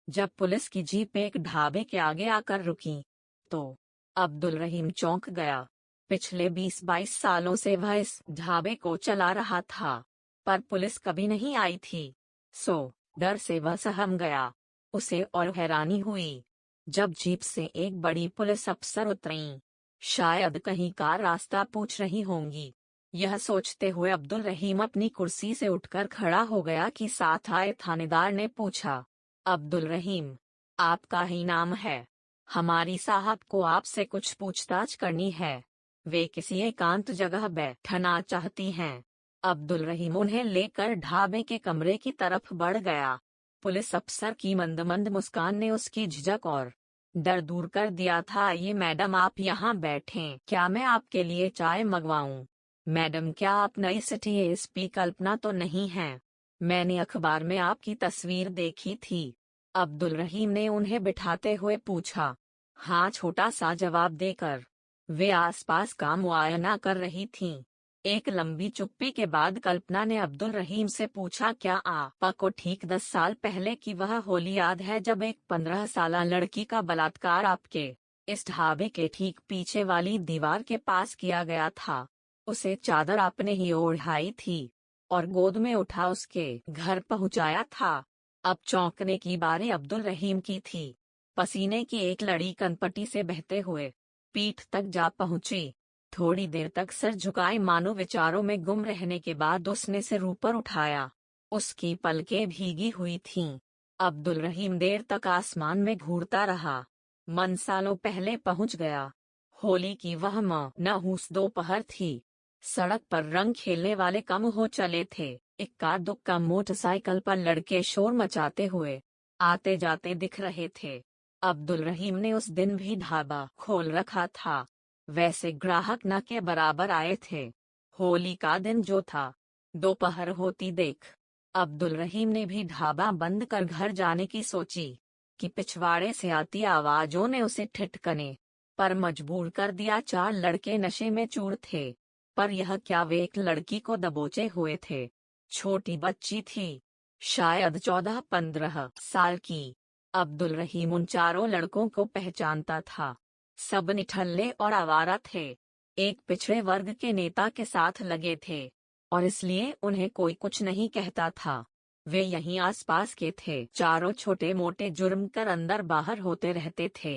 जब पुलिस की जीप एक ढाबे के आगे आकर रुकी तो अब्दुल रहीम चौंक गया। पिछले 20-22 सालों से वह इस ढाबे को चला रहा था, पर पुलिस कभी नहीं आई थी। सो डर से वह सहम गया। उसे और हैरानी हुई जब जीप से एक बड़ी पुलिस अफसर उतरी। शायद कहीं का रास्ता पूछ रही होंगी। यह सोचते हुए अब्दुल रहीम अपनी कुर्सी से उठकर खड़ा हो गया कि साथ आए थानेदार ने पूछा, अब्दुल रहीम, आपका ही नाम है? हमारी साहब को आपसे कुछ पूछताछ करनी है। वे किसी एकांत जगह बैठना चाहती हैं। अब्दुल रहीम उन्हें लेकर ढाबे के कमरे की तरफ बढ़ गया। पुलिस अफसर की मंद मंद मुस्कान ने उसकी झिझक और डर दूर कर दिया था। ये मैडम, आप यहाँ बैठें, क्या मैं आपके लिए चाय मंगवाऊं? मैडम, क्या आप नई सिटी एसपी कल्पना तो नहीं हैं? मैंने अखबार में आपकी तस्वीर देखी थी। अब्दुल रहीम ने उन्हें बिठाते हुए पूछा। हाँ, छोटा सा जवाब देकर वे आसपास का मुआयना कर रही थीं। एक लंबी चुप्पी के बाद कल्पना ने अब्दुल रहीम से पूछा, क्या आपा को ठीक 10 साल पहले की वह होली याद है जब एक 15 साला लड़की का बलात्कार आपके इस ढाबे के ठीक पीछे वाली दीवार के पास किया गया था? उसे चादर आपने ही ओढ़ाई थी और गोद में उठा उसके घर पहुंचाया था। अब चौंकने की बारी अब्दुल रहीम की थी। पसीने की एक लड़ी कनपटी से बहते हुए पीठ तक जा पहुंची। थोड़ी देर तक सर झुकाए मानो विचारों में गुम रहने के बाद उसने सिर ऊपर उठाया। उसकी पलकें भीगी हुई थीं। अब्दुल रहीम देर तक आसमान में घूरता रहा। मन सालों पहले पहुंच गया। होली की वह मनहूस दोपहर थी। सड़क पर रंग खेलने वाले कम हो चले थे। इक्का दुक्का मोटरसाइकिल पर लड़के शोर मचाते हुए आते जाते दिख रहे थे। अब्दुल रहीम ने उस दिन भी ढाबा खोल रखा था। वैसे ग्राहक न के बराबर आए थे। होली का दिन जो था, दोपहर होती देख अब्दुल रहीम ने भी ढाबा बंद कर घर जाने की सोची कि पिछवाड़े से आती आवाजों ने उसे ठिठकने पर मजबूर कर दिया। 4 लड़के नशे में चूर थे, पर यह क्या, वे एक लड़की को दबोचे हुए थे। छोटी बच्ची थी, शायद 14-15 साल की। अब्दुल रहीम उन चारों लड़कों को पहचानता था। सब निठल्ले और आवारा थे। एक पिछड़े वर्ग के नेता के साथ लगे थे और इसलिए उन्हें कोई कुछ नहीं कहता था। वे यहीं आसपास के थे। चारों छोटे मोटे जुर्म कर अंदर बाहर होते रहते थे।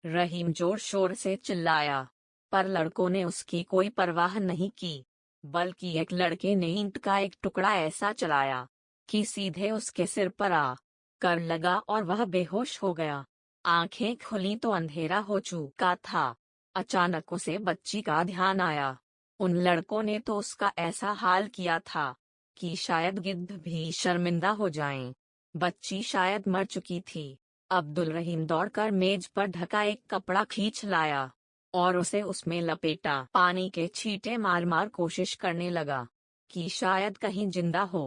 रहीम जोर शोर से चिल्लाया, पर लड़कों ने उसकी कोई परवाह नहीं की। बल्कि एक लड़के ने ईंट का एक टुकड़ा ऐसा चलाया कि सीधे उसके सिर पर आ कर लगा और वह बेहोश हो गया। आंखें खुली तो अंधेरा हो चुका था। अचानक उसे बच्ची का ध्यान आया। उन लड़कों ने तो उसका ऐसा हाल किया था कि शायद गिद्ध भी शर्मिंदा हो जाएं। बच्ची शायद मर चुकी थी। अब्दुल रहीम दौड़कर मेज पर ढका एक कपड़ा खींच लाया और उसे उसमें लपेटा। पानी के छींटे मार मार कोशिश करने लगा कि शायद कहीं जिंदा हो।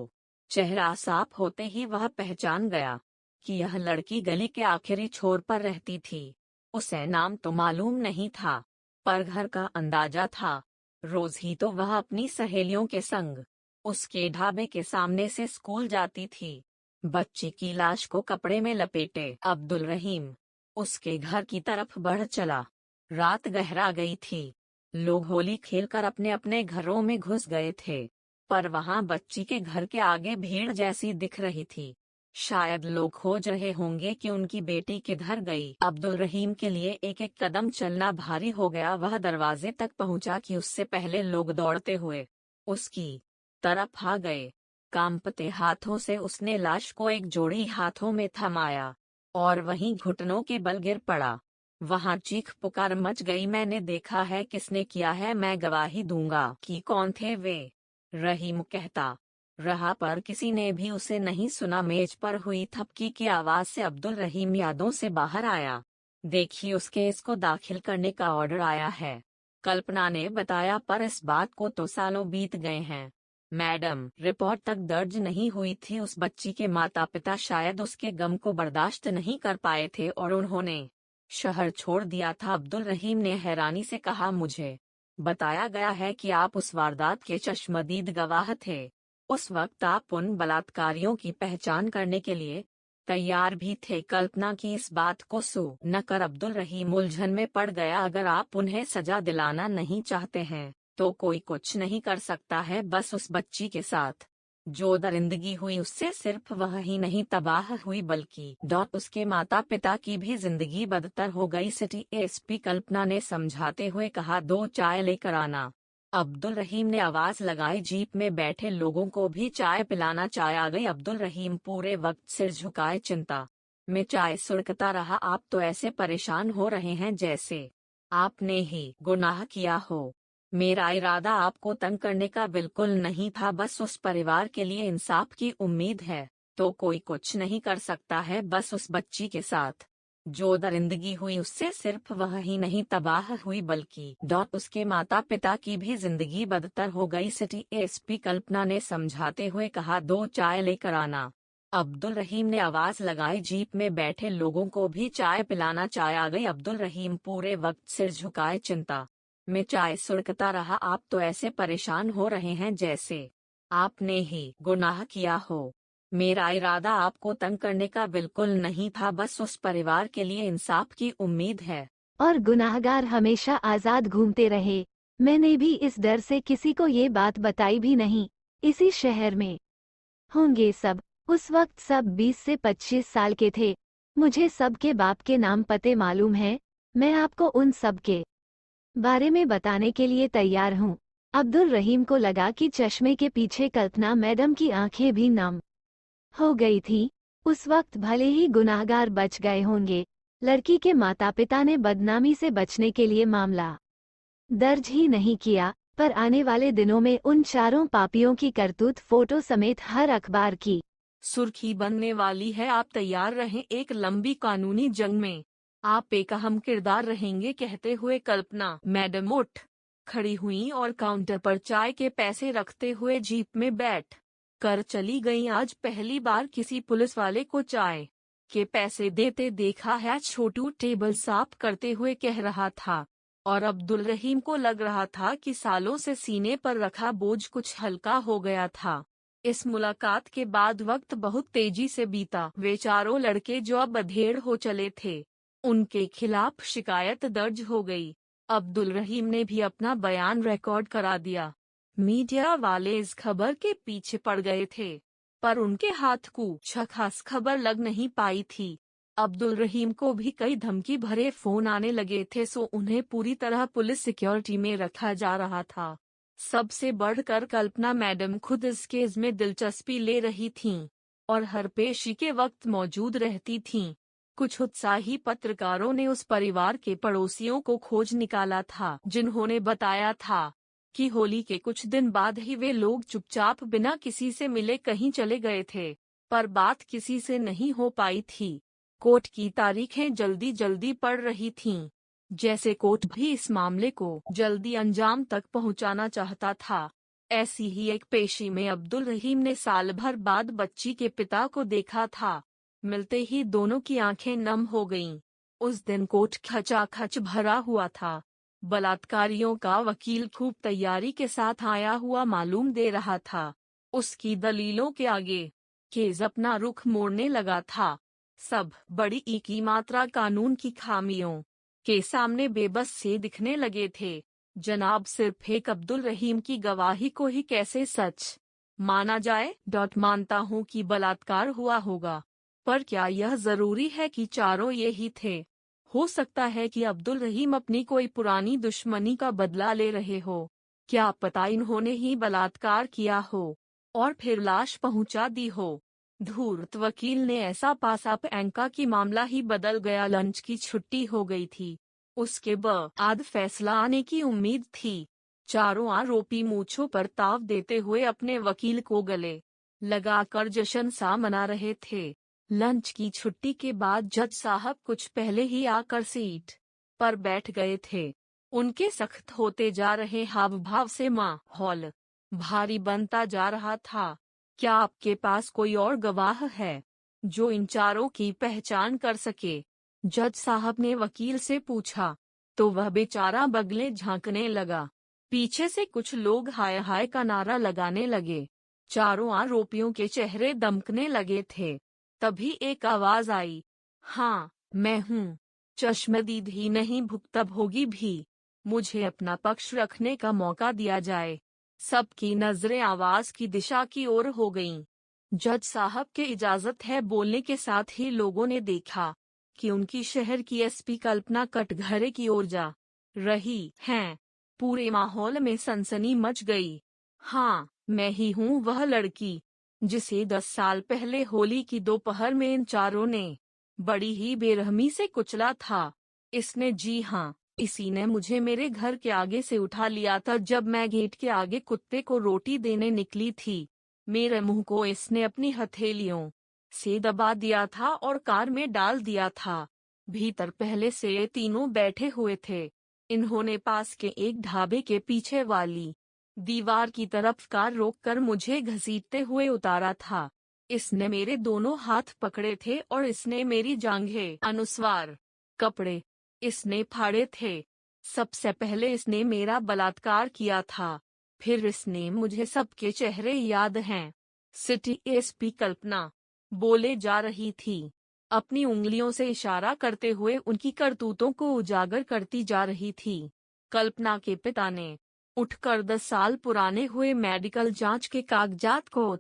चेहरा साफ होते ही वह पहचान गया कि यह लड़की गली के आखिरी छोर पर रहती थी। उसे नाम तो मालूम नहीं था, पर घर का अंदाजा था। रोज ही तो वह अपनी सहेलियों के संग उसके ढाबे के सामने से स्कूल जाती थी। बच्ची की लाश को कपड़े में लपेटे अब्दुल रहीम उसके घर की तरफ बढ़ चला। रात गहरा गई थी। लोग होली खेलकर अपने अपने घरों में घुस गए थे, पर वहां बच्ची के घर के आगे भीड़ जैसी दिख रही थी। शायद लोग खोज रहे होंगे कि उनकी बेटी किधर गई। अब्दुल रहीम के लिए एक एक कदम चलना भारी हो गया। वह दरवाजे तक पहुंचा कि उससे पहले लोग दौड़ते हुए उसकी तरफ आ गए। कांपते हाथों से उसने लाश को एक जोड़ी हाथों में थमाया और वहीं घुटनों के बल गिर पड़ा। वहां चीख पुकार मच गई। मैंने देखा है, किसने किया है, मैं गवाही दूंगा कि कौन थे वे। रहीम कहता रहा, पर किसी ने भी उसे नहीं सुना। मेज पर हुई थपकी की आवाज से अब्दुल रहीम यादों से बाहर आया। देखिए, उस केस को दाखिल करने का ऑर्डर आया है, कल्पना ने बताया, पर इस बात को तो सालों बीत गए हैं। मैडम, रिपोर्ट तक दर्ज नहीं हुई थी। उस बच्ची के माता पिता शायद उसके गम को बर्दाश्त नहीं कर पाए थे और उन्होंने शहर छोड़ दिया था। अब्दुल रहीम ने हैरानी से कहा, मुझे बताया गया है कि आप उस वारदात के चश्मदीद गवाह थे। उस वक्त आप उन बलात्कारियों की पहचान करने के लिए तैयार भी थे कल्पना की इस बात को सुन कर अब्दुल रहीम उलझन में पड़ गया। अगर आप उन्हें सजा दिलाना नहीं चाहते हैं तो कोई कुछ नहीं कर सकता है। बस उस बच्ची के साथ जो दरिंदगी हुई उससे सिर्फ वह ही नहीं तबाह हुई बल्कि उसके माता पिता की भी जिंदगी बदतर हो गई। सिटी एसपी कल्पना ने समझाते हुए कहा, 2 चाय लेकर आना। अब्दुल रहीम ने आवाज लगाई। जीप में बैठे लोगों को भी चाय पिलाना। चाय आ गई। अब्दुल रहीम पूरे वक्त सिर झुकाए चिंता में चाय सुड़कता रहा। आप तो ऐसे परेशान हो रहे हैं जैसे आपने ही गुनाह किया हो। मेरा इरादा आपको तंग करने का बिल्कुल नहीं था, बस उस परिवार के लिए इंसाफ की उम्मीद है तो कोई कुछ नहीं कर सकता है। बस उस बच्ची के साथ जो दरिंदगी हुई उससे सिर्फ वह ही नहीं तबाह हुई बल्कि उसके माता पिता की भी जिंदगी बदतर हो गई। सिटी एसपी कल्पना ने समझाते हुए कहा, 2 चाय लेकर आना। अब्दुल रहीम ने आवाज लगाई। जीप में बैठे लोगों को भी चाय पिलाना। चाय आ गई। अब्दुल रहीम पूरे वक्त सिर झुकाए चिंता में चाय सुड़कता रहा। आप तो ऐसे परेशान हो रहे हैं जैसे आपने ही गुनाह किया हो। मेरा इरादा आपको तंग करने का बिल्कुल नहीं था, बस उस परिवार के लिए इंसाफ की उम्मीद है और गुनाहगार हमेशा आजाद घूमते रहे। मैंने भी इस डर से किसी को ये बात बताई भी नहीं। इसी शहर में होंगे सब। उस वक्त सब 20 से 25 साल के थे। मुझे सबके बाप के नाम पते मालूम है। मैं आपको उन सब के बारे में बताने के लिए तैयार हूँ। अब्दुल रहीम को लगा कि चश्मे के पीछे कल्पना मैडम की आंखें भी नम हो गई थी। उस वक्त भले ही गुनाहगार बच गए होंगे, लड़की के माता पिता ने बदनामी से बचने के लिए मामला दर्ज ही नहीं किया। पर आने वाले दिनों में उन चारों पापियों की करतूत फोटो समेत हर अखबार की सुर्खी बनने वाली है। आप तैयार रहें एक लंबी कानूनी जंग में। आप एक अहम किरदार रहेंगे। कहते हुए कल्पना मैडम उठ खड़ी हुई और काउंटर पर चाय के पैसे रखते हुए जीप में बैठ कर चली गई। आज पहली बार किसी पुलिस वाले को चाय के पैसे देते देखा है। छोटू टेबल साफ करते हुए कह रहा था और अब्दुल रहीम को लग रहा था कि सालों से सीने पर रखा बोझ कुछ हल्का हो गया था। इस मुलाकात के बाद वक्त बहुत तेजी से बीता। वे चारों लड़के जो अब अधेड़ हो चले थे, उनके खिलाफ शिकायत दर्ज हो गई। अब्दुल रहीम ने भी अपना बयान रिकॉर्ड करा दिया। मीडिया वाले इस खबर के पीछे पड़ गए थे, पर उनके हाथ कुछ खास खबर लग नहीं पाई थी। अब्दुल रहीम को भी कई धमकी भरे फोन आने लगे थे, सो उन्हें पूरी तरह पुलिस सिक्योरिटी में रखा जा रहा था। सबसे बढ़कर कल्पना मैडम खुद इस केस में दिलचस्पी ले रही थीं और हर पेशी के वक्त मौजूद रहती थीं। कुछ उत्साही पत्रकारों ने उस परिवार के पड़ोसियों को खोज निकाला था, जिन्होंने बताया था कि होली के कुछ दिन बाद ही वे लोग चुपचाप बिना किसी से मिले कहीं चले गए थे, पर बात किसी से नहीं हो पाई थी। कोर्ट की तारीखें जल्दी जल्दी पड़ रही थीं, जैसे कोर्ट भी इस मामले को जल्दी अंजाम तक पहुंचाना चाहता था। ऐसी ही एक पेशी में अब्दुल रहीम ने साल भर बाद बच्ची के पिता को देखा था। मिलते ही दोनों की आंखें नम हो गईं। उस दिन कोर्ट खचाखच भरा हुआ था। बलात्कारियों का वकील खूब तैयारी के साथ आया हुआ मालूम दे रहा था। उसकी दलीलों के आगे केस अपना रुख मोड़ने लगा था। सब बड़ी की मात्रा कानून की खामियों के सामने बेबस से दिखने लगे थे। जनाब, सिर्फ एक अब्दुल रहीम की गवाही को ही कैसे सच माना जाए? मानता हूँ कि बलात्कार हुआ होगा, पर क्या यह जरूरी है कि चारों यही थे? हो सकता है कि अब्दुल रहीम अपनी कोई पुरानी दुश्मनी का बदला ले रहे हो। क्या पता इन्होंने ही बलात्कार किया हो और फिर लाश पहुंचा दी हो। धूर्त वकील ने ऐसा पासा फेंका कि मामला ही बदल गया। लंच की छुट्टी हो गई थी। उसके बाद फैसला आने की उम्मीद थी। चारों आरोपी मूंछों पर ताव देते हुए अपने वकील को गले लगाकर जश्न सा मना रहे थे। लंच की छुट्टी के बाद जज साहब कुछ पहले ही आकर सीट पर बैठ गए थे। उनके सख्त होते जा रहे हाव भाव से माहौल भारी बनता जा रहा था। क्या आपके पास कोई और गवाह है जो इन चारों की पहचान कर सके? जज साहब ने वकील से पूछा, तो वह बेचारा बगले झांकने लगा। पीछे से कुछ लोग हाय हाय का नारा लगाने लगे। चारों आरोपियों के चेहरे दमकने लगे थे। तभी एक आवाज आई, हाँ मैं हूँ। चश्मदीद ही नहीं भुगतब होगी भी। मुझे अपना पक्ष रखने का मौका दिया जाए। सबकी नजरें आवाज की दिशा की ओर हो गईं। जज साहब के इजाजत है बोलने के साथ ही लोगों ने देखा कि उनकी शहर की एसपी कल्पना कटघरे की ओर जा रही हैं। पूरे माहौल में सनसनी मच गई। हाँ, मैं ही हूँ वह लड़की जिसे 10 साल पहले होली की दोपहर में इन चारों ने बड़ी ही बेरहमी से कुचला था। इसने, जी हाँ, इसी ने मुझे मेरे घर के आगे से उठा लिया था जब मैं गेट के आगे कुत्ते को रोटी देने निकली थी। मेरे मुंह को इसने अपनी हथेलियों से दबा दिया था और कार में डाल दिया था। भीतर पहले से ये तीनों बैठे हुए थे। इन्होंने पास के एक ढाबे के पीछे वाली दीवार की तरफ कार रोककर मुझे घसीटते हुए उतारा था। इसने मेरे दोनों हाथ पकड़े थे और इसने मेरी जांघें, अनुस्वार, कपड़े इसने फाड़े थे। सबसे पहले इसने मेरा बलात्कार किया था। फिर इसने मुझे सबके चेहरे याद हैं। सिटी एसपी कल्पना बोले जा रही थी, अपनी उंगलियों से इशारा करते हुए उनकी करतूतों को उजागर करती जा रही थी। कल्पना के पिता ने उठकर 10 साल पुराने हुए मेडिकल जांच के कागजात को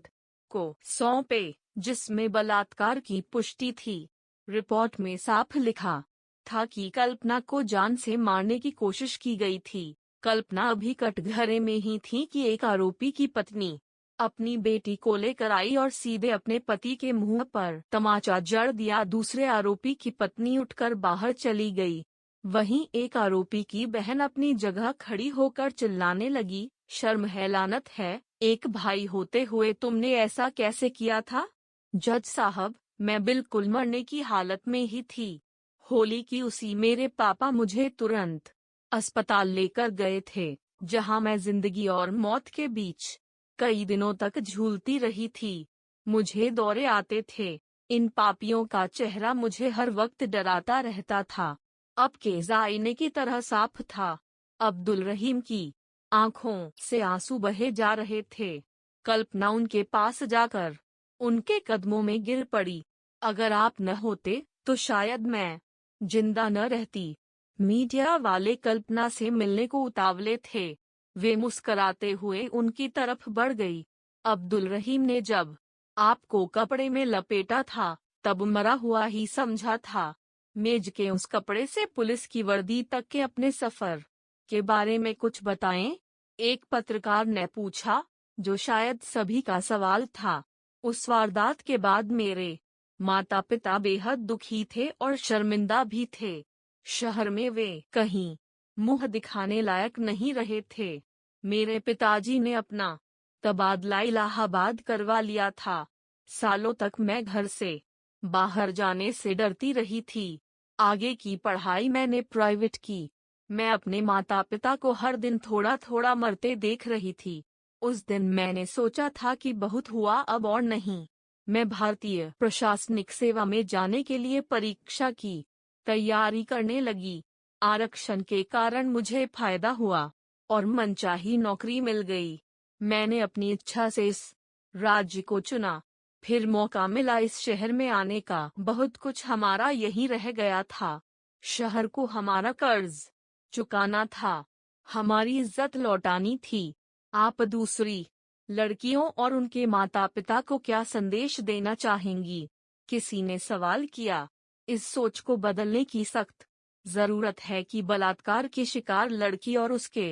सौंपे, जिसमें बलात्कार की पुष्टि थी। रिपोर्ट में साफ लिखा था कि कल्पना को जान से मारने की कोशिश की गई थी। कल्पना अभी कटघरे में ही थी कि एक आरोपी की पत्नी अपनी बेटी को लेकर आई और सीधे अपने पति के मुंह पर तमाचा जड़ दिया। दूसरे आरोपी की पत्नी उठकर बाहर चली गई। वहीं एक आरोपी की बहन अपनी जगह खड़ी होकर चिल्लाने लगी, शर्म है, लानत है, एक भाई होते हुए तुमने ऐसा कैसे किया था? जज साहब, मैं बिल्कुल मरने की हालत में ही थी। होली की उसी मेरे पापा मुझे तुरंत अस्पताल लेकर गए थे, जहां मैं जिंदगी और मौत के बीच कई दिनों तक झूलती रही थी। मुझे दौरे आते थे। इन पापियों का चेहरा मुझे हर वक्त डराता रहता था। अब के आईने की तरह साफ था। अब्दुल रहीम की आंखों से आंसू बहे जा रहे थे। कल्पना उनके पास जाकर उनके कदमों में गिर पड़ी। अगर आप न होते तो शायद मैं जिंदा न रहती। मीडिया वाले कल्पना से मिलने को उतावले थे। वे मुस्कराते हुए उनकी तरफ बढ़ गई। अब्दुल रहीम ने जब आपको कपड़े में लपेटा था तब मरा हुआ ही समझा था। मेज के उस कपड़े से पुलिस की वर्दी तक के अपने सफर के बारे में कुछ बताएं? एक पत्रकार ने पूछा, जो शायद सभी का सवाल था। उस वारदात के बाद मेरे माता पिता बेहद दुखी थे और शर्मिंदा भी थे। शहर में वे कहीं मुंह दिखाने लायक नहीं रहे थे। मेरे पिताजी ने अपना तबादला इलाहाबाद करवा लिया था। सालों तक मैं घर से बाहर जाने से डरती रही थी। आगे की पढ़ाई मैंने प्राइवेट की। मैं अपने माता पिता को हर दिन थोड़ा थोड़ा मरते देख रही थी। उस दिन मैंने सोचा था कि बहुत हुआ, अब और नहीं। मैं भारतीय प्रशासनिक सेवा में जाने के लिए परीक्षा की तैयारी करने लगी। आरक्षण के कारण मुझे फायदा हुआ और मनचाही नौकरी मिल गई। मैंने अपनी इच्छा से इस राज्य को चुना। फिर मौका मिला इस शहर में आने का। बहुत कुछ हमारा यहीं रह गया था। शहर को हमारा कर्ज चुकाना था, हमारी इज्जत लौटानी थी। आप दूसरी लड़कियों और उनके माता पिता को क्या संदेश देना चाहेंगी? किसी ने सवाल किया। इस सोच को बदलने की सख्त जरूरत है कि बलात्कार की शिकार लड़की और उसके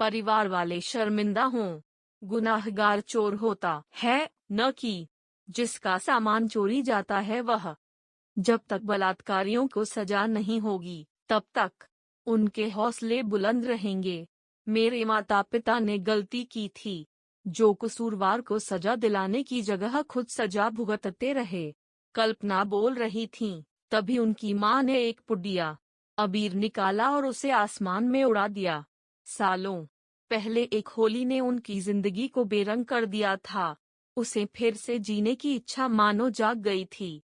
परिवार वाले शर्मिंदा हों। गुनाहगार चोर होता है, न कि जिसका सामान चोरी जाता है वह। जब तक बलात्कारियों को सजा नहीं होगी तब तक उनके हौसले बुलंद रहेंगे। मेरे माता पिता ने गलती की थी, जो कसूरवार को सजा दिलाने की जगह खुद सजा भुगतते रहे। कल्पना बोल रही थीं, तभी उनकी मां ने एक पुड़िया अबीर निकाला और उसे आसमान में उड़ा दिया। सालों पहले एक होली ने उनकी जिंदगी को बेरंग कर दिया था। उसे फिर से जीने की इच्छा मानो जाग गई थी।